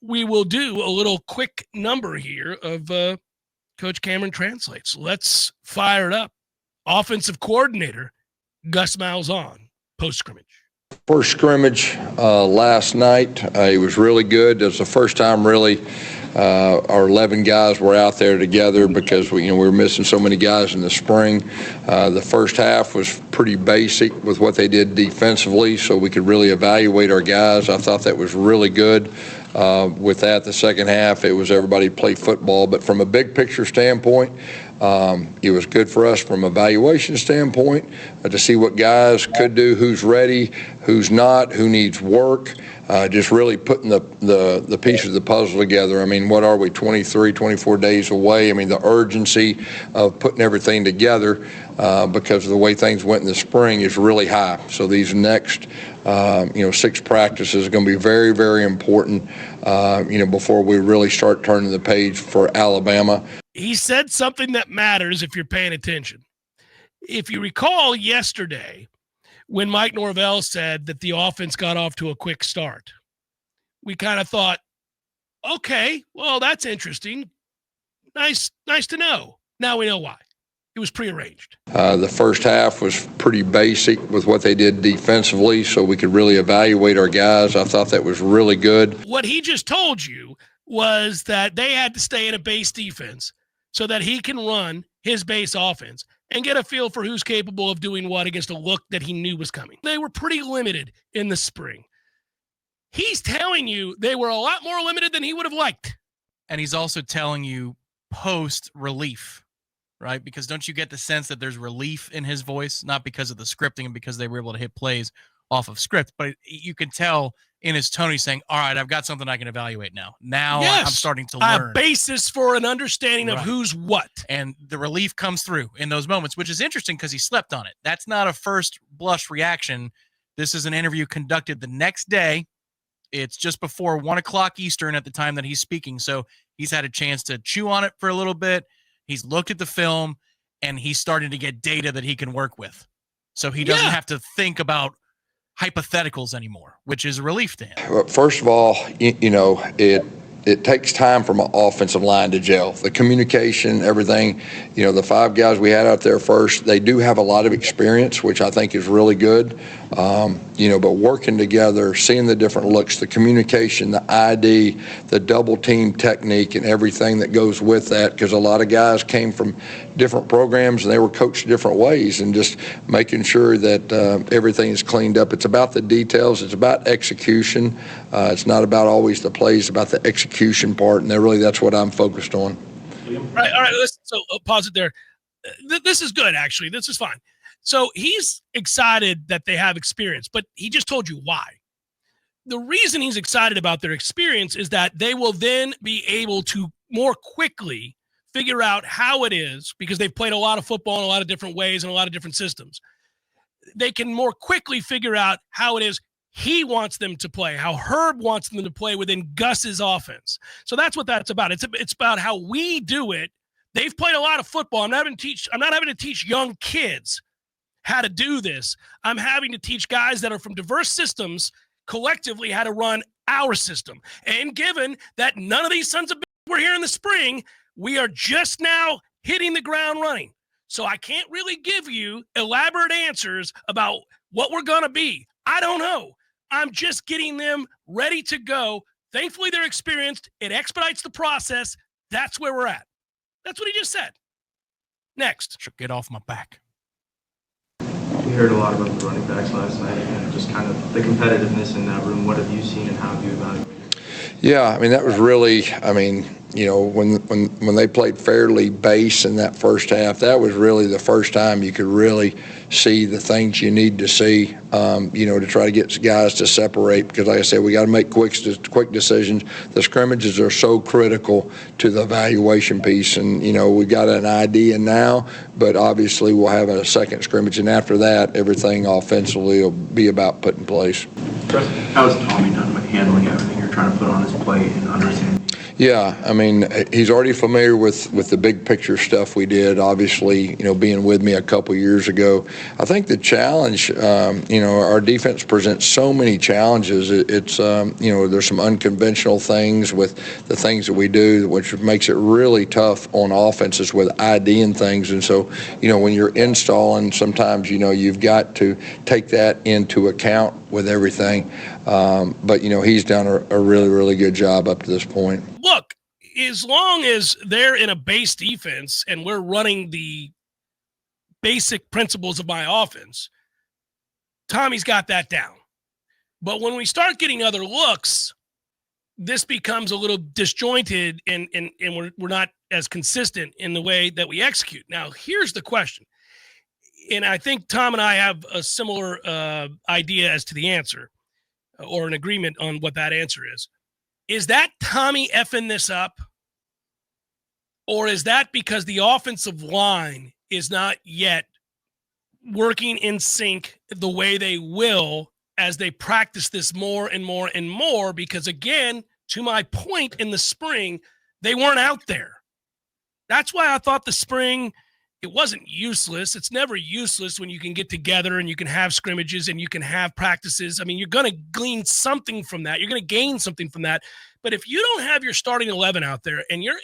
we will do a little quick number here of Coach Cameron Translates. Let's fire it up. Offensive coordinator, Gus Malzahn, post-scrimmage. First scrimmage last night, it was really good. It was the first time really our 11 guys were out there together because we were missing so many guys in the spring. The first half was pretty basic with what they did defensively, so we could really evaluate our guys. I thought that was really good. With that, the second half, it was everybody play football. But from a big picture standpoint, it was good for us from an evaluation standpoint to see what guys could do, who's ready, who's not, who needs work. Just really putting the pieces of the puzzle together. I mean, what are we, 23, 24 days away? I mean, the urgency of putting everything together because of the way things went in the spring is really high. So these next, 6 practices are going to be very, very important, before we really start turning the page for Alabama. He said something that matters if you're paying attention. If you recall yesterday, when Mike Norvell said that the offense got off to a quick start, we kind of thought, okay, well, that's interesting. Nice to know. Now we know why. It was prearranged. The first half was pretty basic with what they did defensively, so we could really evaluate our guys. I thought that was really good. What he just told you was that they had to stay in a base defense so that he can run his base offense and get a feel for who's capable of doing what against a look that he knew was coming. They were pretty limited in the spring. He's telling you they were a lot more limited than he would have liked. And he's also telling you post-relief, right? Because don't you get the sense that there's relief in his voice, not because of the scripting and because they were able to hit plays off of script, but you can tell in his tone he's saying, all right, I've got something I can evaluate now. Now yes, I'm starting to learn. A basis for an understanding of who's what. And the relief comes through in those moments, which is interesting because he slept on it. That's not a first blush reaction. This is an interview conducted the next day. It's just before 1 o'clock Eastern at the time that he's speaking. So he's had a chance to chew on it for a little bit. He's looked at the film, and he's starting to get data that he can work with. So he doesn't have to think about hypotheticals anymore, which is a relief to him. Well, first of all, it takes time from an offensive line to gel. The communication, everything, the 5 guys we had out there first, they do have a lot of experience, which I think is really good. But working together, seeing the different looks, the communication, the ID, the double team technique and everything that goes with that, because a lot of guys came from different programs and they were coached different ways, and just making sure that everything is cleaned up. It's about the details. It's about execution. It's not about always the plays, it's about the execution part, and that's what I'm focused on. All right. So pause it there. This is good, actually. This is fine. So he's excited that they have experience, but he just told you why. The reason he's excited about their experience is that they will then be able to more quickly figure out how it is, because they've played a lot of football in a lot of different ways and a lot of different systems. They can more quickly figure out how it is he wants them to play, how Herb wants them to play within Gus's offense. So that's what that's about. It's about how we do it. They've played a lot of football. I'm not having to teach young kids how to do this. I'm having to teach guys that are from diverse systems collectively how to run our system. And given that none of these sons of bitches were here in the spring, we are just now hitting the ground running. So I can't really give you elaborate answers about what we're going to be. I don't know. I'm just getting them ready to go. Thankfully, they're experienced. It expedites the process. That's where we're at. That's what he just said. Next. Get off my back. We heard a lot about the running backs last night and just kind of the competitiveness in that room. What have you seen and how have you evaluated it? Yeah, that was really, when they played fairly base in that first half, that was really the first time you could really see the things you need to see, to try to get guys to separate. Because like I said, we got to make quick decisions. The scrimmages are so critical to the evaluation piece. And, we got an idea now, but obviously we'll have a second scrimmage. And after that, everything offensively will be about put in place. How is Tommy done with handling everything you're trying to put on his plate and understanding? Yeah, I mean, he's already familiar with the big picture stuff we did. Obviously, being with me a couple years ago, I think the challenge, our defense presents so many challenges. It's there's some unconventional things with the things that we do, which makes it really tough on offenses with IDing things. And so, when you're installing, sometimes you've got to take that into account with everything. But he's done a really, really good job up to this point. Look, as long as they're in a base defense and we're running the basic principles of my offense, Tommy's got that down. But when we start getting other looks, this becomes a little disjointed and we're not as consistent in the way that we execute. Now, here's the question. And I think Tom and I have a similar idea as to the answer, or an agreement on what that answer is. Is that Tommy effing this up? Or is that because the offensive line is not yet working in sync the way they will as they practice this more and more and more? Because again, to my point, in the spring, they weren't out there. That's why I thought the spring, it wasn't useless. It's never useless when you can get together and you can have scrimmages and you can have practices. I mean, you're going to glean something from that. You're going to gain something from that. But if you don't have your starting 11 out there and you're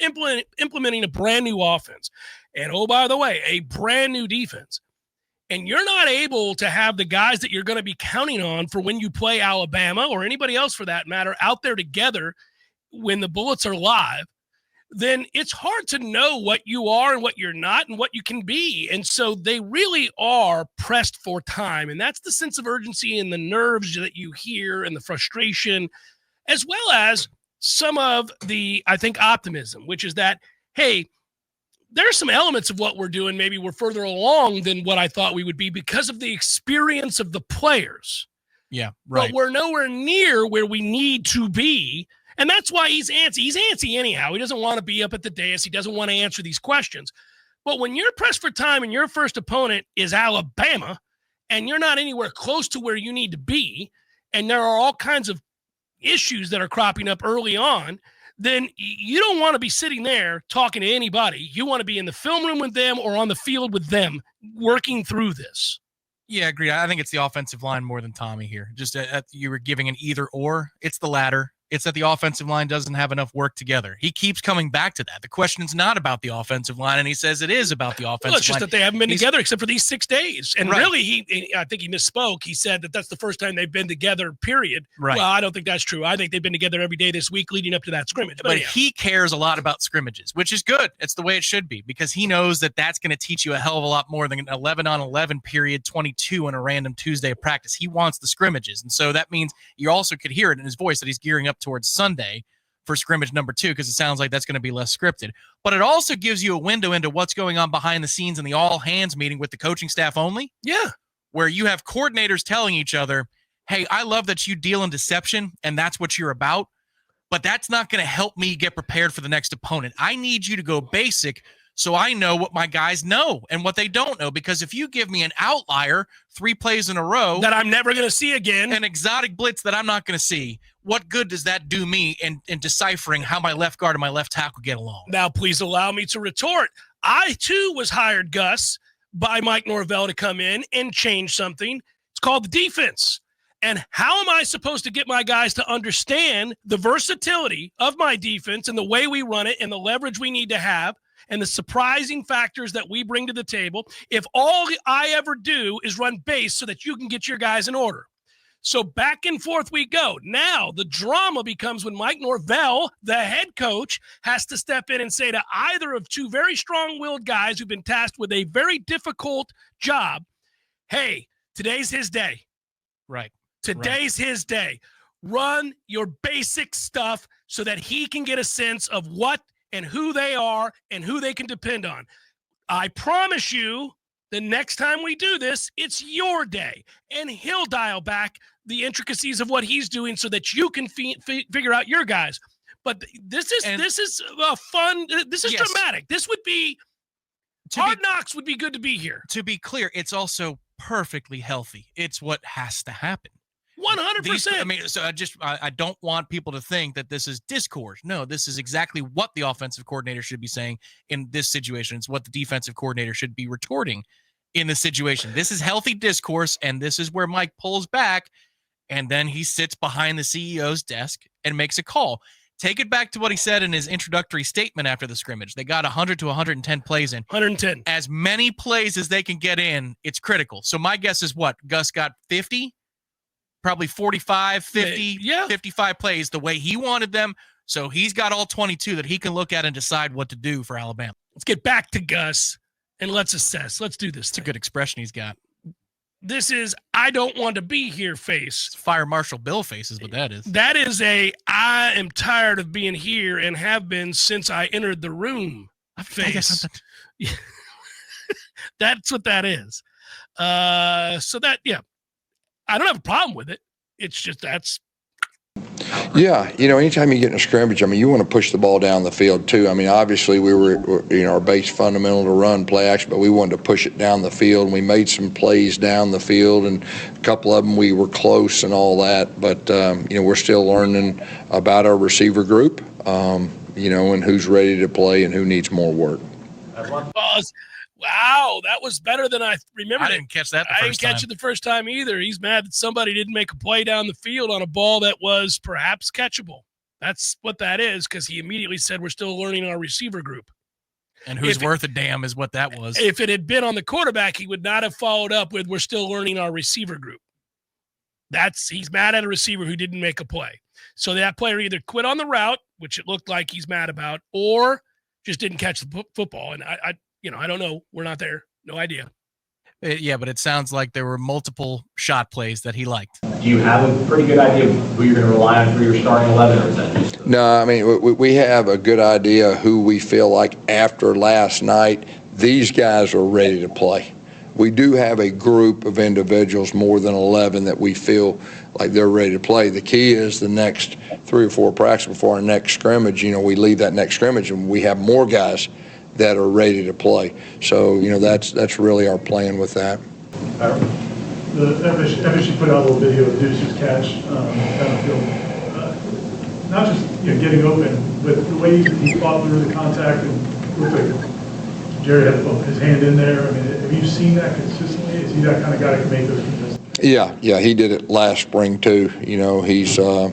implementing a brand new offense, and oh, by the way, a brand new defense, and you're not able to have the guys that you're going to be counting on for when you play Alabama or anybody else for that matter out there together when the bullets are live, then it's hard to know what you are and what you're not and what you can be. And so they really are pressed for time. And that's the sense of urgency and the nerves that you hear and the frustration, as well as some of the, I think, optimism, which is that, hey, there's some elements of what we're doing. Maybe we're further along than what I thought we would be because of the experience of the players. Yeah, right. But we're nowhere near where we need to be. And that's why he's antsy. He's antsy anyhow. He doesn't want to be up at the dais. He doesn't want to answer these questions. But when you're pressed for time and your first opponent is Alabama and you're not anywhere close to where you need to be, and there are all kinds of issues that are cropping up early on, then you don't want to be sitting there talking to anybody. You want to be in the film room with them or on the field with them working through this. Yeah, agreed. I think it's the offensive line more than Tommy here. Just you were giving an either or. It's the latter. It's that the offensive line doesn't have enough work together. He keeps coming back to that. The question is not about the offensive line, and he says it is about the offensive line. It's just that they haven't been together except for these 6 days. And really, I think he misspoke. He said that that's the first time they've been together, period. Right. Well, I don't think that's true. I think they've been together every day this week leading up to that scrimmage. But he cares a lot about scrimmages, which is good. It's the way it should be, because he knows that that's going to teach you a hell of a lot more than an 11-on-11 period, 22 on a random Tuesday of practice. He wants the scrimmages. And so that means you also could hear it in his voice that he's gearing up towards Sunday for scrimmage number 2, because it sounds like that's going to be less scripted. But it also gives you a window into what's going on behind the scenes in the all-hands meeting with the coaching staff only. Yeah. Where you have coordinators telling each other, hey, I love that you deal in deception, and that's what you're about, but that's not going to help me get prepared for the next opponent. I need you to go basic so I know what my guys know and what they don't know, because if you give me an outlier 3 plays in a row that I'm never going to see again, an exotic blitz that I'm not going to see, what good does that do me in deciphering how my left guard and my left tackle get along? Now, please allow me to retort. I, too, was hired, Gus, by Mike Norvell to come in and change something. It's called the defense. And how am I supposed to get my guys to understand the versatility of my defense and the way we run it and the leverage we need to have and the surprising factors that we bring to the table if all I ever do is run base so that you can get your guys in order? So back and forth we go. Now the drama becomes when Mike Norvell, the head coach, has to step in and say to either of 2 very strong-willed guys who've been tasked with a very difficult job, hey, today's his day. Right. Today's his day. Run your basic stuff so that he can get a sense of what and who they are and who they can depend on. I promise you, the next time we do this, it's your day. And he'll dial back the intricacies of what he's doing so that you can figure out your guys. But this is fun. This is dramatic. This would be Hard Knocks would be good to be here. To be clear, it's also perfectly healthy. It's what has to happen. 100%. I mean, so I don't want people to think that this is discourse. No, this is exactly what the offensive coordinator should be saying in this situation. It's what the defensive coordinator should be retorting in this situation. This is healthy discourse, and this is where Mike pulls back, and then he sits behind the CEO's desk and makes a call. Take it back to what he said in his introductory statement after the scrimmage. They got 100 to 110 plays in. 110. As many plays as they can get in, it's critical. So my guess is what? Gus got 50? Probably 45, 50, 55 plays the way he wanted them. So he's got all 22 that he can look at and decide what to do for Alabama. Let's get back to Gus and let's assess. Let's do this. It's a good expression he's got. This is I don't want to be here face. It's Fire Marshal Bill face is what that is. That is a I am tired of being here and have been since I entered the room face. That's what that is. So that, yeah, I don't have a problem with it. It's just that's. Yeah, anytime you get in a scrimmage, you want to push the ball down the field too. Obviously we were our base fundamental to run play action, but we wanted to push it down the field, and we made some plays down the field, and a couple of them we were close and all that. But we're still learning about our receiver group, and who's ready to play and who needs more work. Wow, that was better than I remembered. I didn't catch that the I first didn't catch time. it the first time either. He's mad that somebody didn't make a play down the field on a ball that was perhaps catchable. That's what that is, because he immediately said we're still learning our receiver group. And who's worth a damn is what that was. If it had been on the quarterback, he would not have followed up with we're still learning our receiver group. He's mad at a receiver who didn't make a play. So that player either quit on the route, which it looked like he's mad about, or just didn't catch the football. And I don't know. We're not there. No idea. Yeah, but it sounds like there were multiple shot plays that he liked. Do you have a pretty good idea of who you're going to rely on for your starting 11, or is that just... No, we have a good idea who we feel like after last night, these guys are ready to play. We do have a group of individuals, more than 11, that we feel like they're ready to play. The key is the next 3 or 4 practices before our next scrimmage. We leave that next scrimmage and we have more guys that are ready to play. So, that's really our plan with that. The FSU put out a little video of Deuce's catch down the field. Not just getting open, but the way he fought through the contact and looked like Jerry had his hand in there. Have you seen that consistently? Is he that kind of guy that can make those contested? Yeah, he did it last spring too. He's one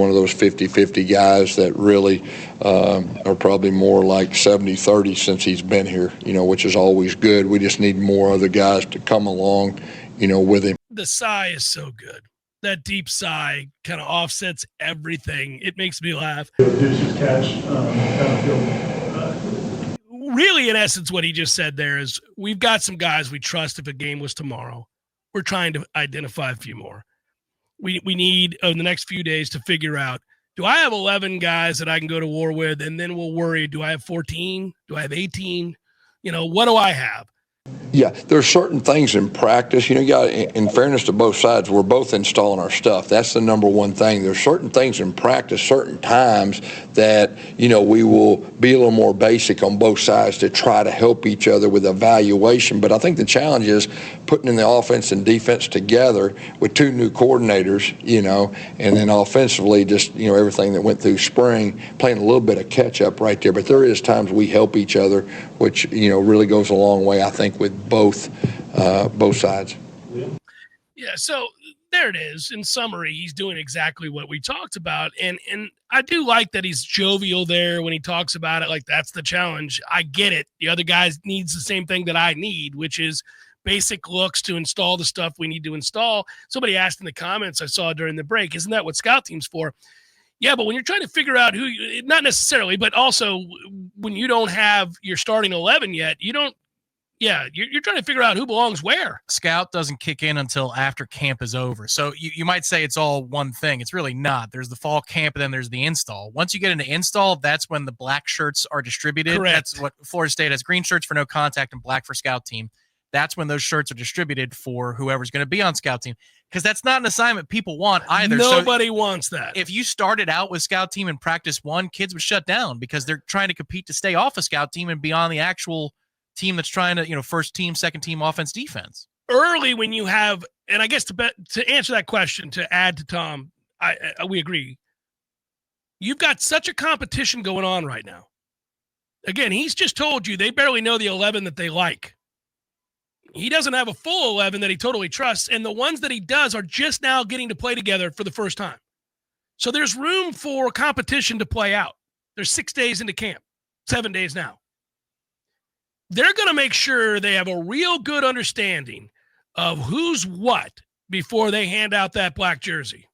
of those 50-50 guys that really are probably more like 70-30 since he's been here, which is always good. We just need more other guys to come along, with him. The sigh is so good. That deep sigh kind of offsets everything. It makes me laugh. Deuce's catch down the field. Really, in essence, what he just said there is we've got some guys we trust if a game was tomorrow. We're trying to identify a few more. We need, in the next few days, to figure out, do I have 11 guys that I can go to war with? And then we'll worry, do I have 14? Do I have 18? What do I have? Yeah, there's certain things in practice. In fairness to both sides, we're both installing our stuff. That's the number one thing. There's certain things in practice, certain times that, we will be a little more basic on both sides to try to help each other with evaluation. But I think the challenge is putting in the offense and defense together with 2 new coordinators, and then offensively just, everything that went through spring, playing a little bit of catch up right there. But there is times we help each other, which, really goes a long way, I think, with both sides. Yeah, so there it is. In summary, he's doing exactly what we talked about. And I do like that he's jovial there when he talks about it. Like, that's the challenge. I get it. The other guy needs the same thing that I need, which is basic looks to install the stuff we need to install. Somebody asked in the comments I saw during the break, isn't that what scout team's for? Yeah, but when you're trying to figure out not necessarily, but also when you don't have your starting 11 yet, you're trying to figure out who belongs where. Scout doesn't kick in until after camp is over. So you might say it's all one thing. It's really not. There's the fall camp, and then there's the install. Once you get into install, that's when the black shirts are distributed. Correct. That's what Florida State has: green shirts for no contact and black for scout team. That's when those shirts are distributed for whoever's going to be on scout team, because that's not an assignment people want either. Nobody wants that. If you started out with scout team in practice 1, kids would shut down because they're trying to compete to stay off a scout team and be on the actual team that's trying to, first team, second team, offense, defense. early when you have, and I guess to answer that question, to add to Tom, we agree. You've got such a competition going on right now. Again, he's just told you they barely know the 11 that they like. He doesn't have a full 11 that he totally trusts, and the ones that he does are just now getting to play together for the first time. So there's room for competition to play out. There's 6 days into camp, 7 days now. They're going to make sure they have a real good understanding of who's what before they hand out that black jersey.